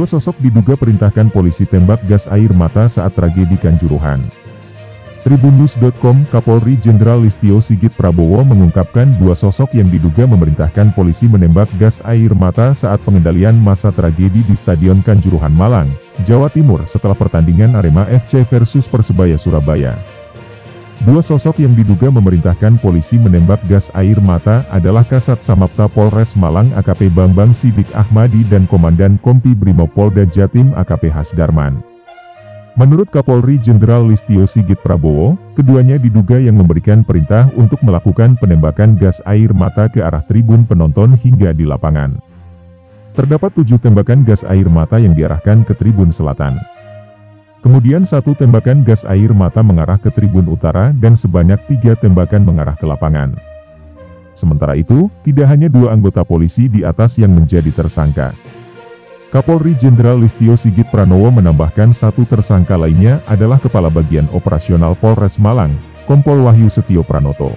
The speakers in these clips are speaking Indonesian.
Dua sosok diduga perintahkan polisi tembak gas air mata saat tragedi Kanjuruhan. Tribunnews.com, Kapolri Jenderal Listio Sigit Prabowo mengungkapkan dua sosok yang diduga memerintahkan polisi menembak gas air mata saat pengendalian massa tragedi di Stadion Kanjuruhan Malang, Jawa Timur setelah pertandingan Arema FC versus Persebaya Surabaya. Dua sosok yang diduga memerintahkan polisi menembak gas air mata adalah Kasat Samapta Polres Malang AKP Bambang Sidik Ahmadi dan Komandan Kompi Brimopolda Jatim AKP Hasdarman. Menurut Kapolri Jenderal Listio Sigit Prabowo, keduanya diduga yang memberikan perintah untuk melakukan penembakan gas air mata ke arah tribun penonton hingga di lapangan. Terdapat 7 tembakan gas air mata yang diarahkan ke tribun selatan. Kemudian 1 tembakan gas air mata mengarah ke tribun utara dan sebanyak 3 tembakan mengarah ke lapangan. Sementara itu, tidak hanya 2 anggota polisi di atas yang menjadi tersangka. Kapolri Jenderal Listio Sigit Prabowo menambahkan 1 tersangka lainnya adalah Kepala Bagian Operasional Polres Malang, Kompol Wahyu Setio Pranoto.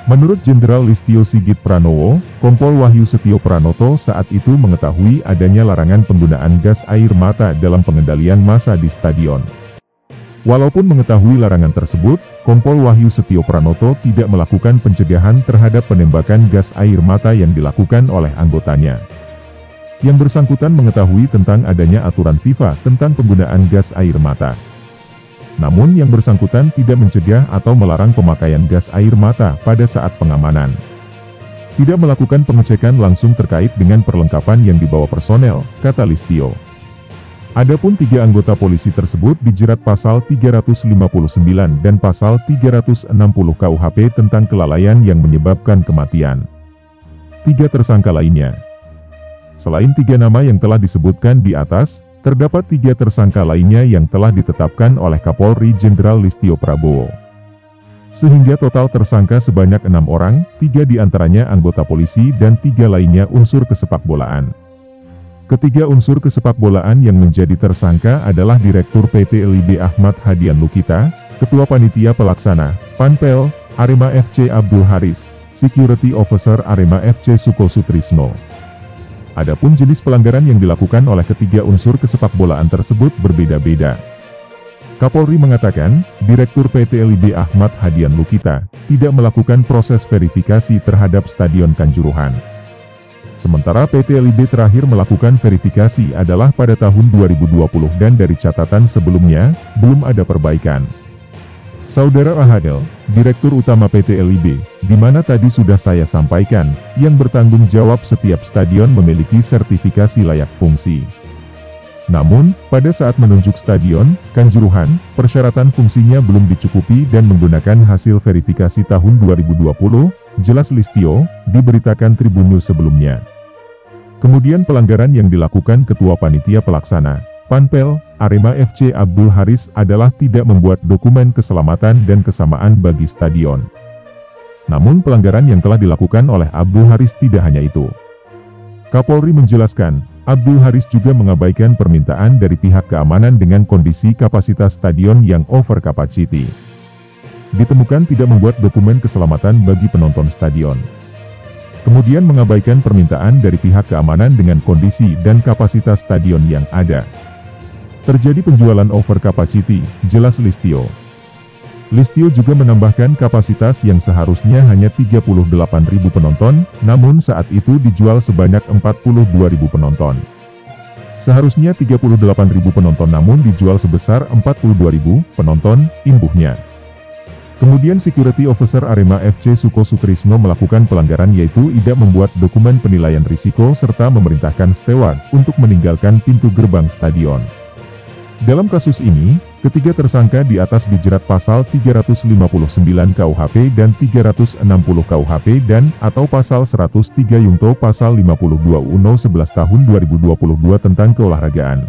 Menurut Jenderal Listio Sigit Prabowo, Kompol Wahyu Setio Pranoto saat itu mengetahui adanya larangan penggunaan gas air mata dalam pengendalian massa di stadion. Walaupun mengetahui larangan tersebut, Kompol Wahyu Setio Pranoto tidak melakukan pencegahan terhadap penembakan gas air mata yang dilakukan oleh anggotanya. Yang bersangkutan mengetahui tentang adanya aturan FIFA tentang penggunaan gas air mata. Namun yang bersangkutan tidak mencegah atau melarang pemakaian gas air mata pada saat pengamanan. Tidak melakukan pengecekan langsung terkait dengan perlengkapan yang dibawa personel, kata Listio. Adapun 3 anggota polisi tersebut dijerat pasal 359 dan pasal 360 KUHP tentang kelalaian yang menyebabkan kematian. 3 tersangka lainnya. Selain 3 nama yang telah disebutkan di atas, terdapat 3 tersangka lainnya yang telah ditetapkan oleh Kapolri Jenderal Listio Prabowo. Sehingga total tersangka sebanyak 6 orang, 3 diantaranya anggota polisi dan 3 lainnya unsur kesepakbolaan. Ketiga unsur kesepakbolaan yang menjadi tersangka adalah Direktur PT LIB Ahmad Hadian Lukita, Ketua Panitia Pelaksana, Panpel, Arema FC Abdul Haris, Security Officer Arema FC Suko Sutrisno. Adapun jenis pelanggaran yang dilakukan oleh ketiga unsur kesepakbolaan tersebut berbeda-beda. Kapolri mengatakan, Direktur PT LIB Ahmad Hadian Lukita tidak melakukan proses verifikasi terhadap Stadion Kanjuruhan. Sementara PT LIB terakhir melakukan verifikasi adalah pada tahun 2020 dan dari catatan sebelumnya, belum ada perbaikan. Saudara Ahadel, Direktur Utama PT LIB, di mana tadi sudah saya sampaikan, yang bertanggung jawab setiap stadion memiliki sertifikasi layak fungsi. Namun, pada saat menunjuk stadion, Kanjuruhan, persyaratan fungsinya belum dicukupi dan menggunakan hasil verifikasi tahun 2020, jelas Listio, diberitakan Tribun News sebelumnya. Kemudian pelanggaran yang dilakukan Ketua Panitia Pelaksana, Panpel, Arema FC Abdul Haris adalah tidak membuat dokumen keselamatan dan kesamaan bagi stadion. Namun pelanggaran yang telah dilakukan oleh Abdul Haris tidak hanya itu. Kapolri menjelaskan, Abdul Haris juga mengabaikan permintaan dari pihak keamanan dengan kondisi kapasitas stadion yang over capacity. Ditemukan tidak membuat dokumen keselamatan bagi penonton stadion. Kemudian mengabaikan permintaan dari pihak keamanan dengan kondisi dan kapasitas stadion yang ada. Terjadi penjualan over capacity, jelas Listio. Listio juga menambahkan kapasitas yang seharusnya hanya 38.000 penonton, namun saat itu dijual sebanyak 42.000 penonton. Seharusnya 38.000 penonton namun dijual sebesar 42.000 penonton, imbuhnya. Kemudian Security Officer Arema FC Suko Sutrisno melakukan pelanggaran yaitu tidak membuat dokumen penilaian risiko serta memerintahkan steward untuk meninggalkan pintu gerbang stadion. Dalam kasus ini, ketiga tersangka di atas dijerat pasal 359 KUHP dan 360 KUHP dan atau pasal 103 Yungto pasal 52 UNO 11 tahun 2022 tentang keolahragaan.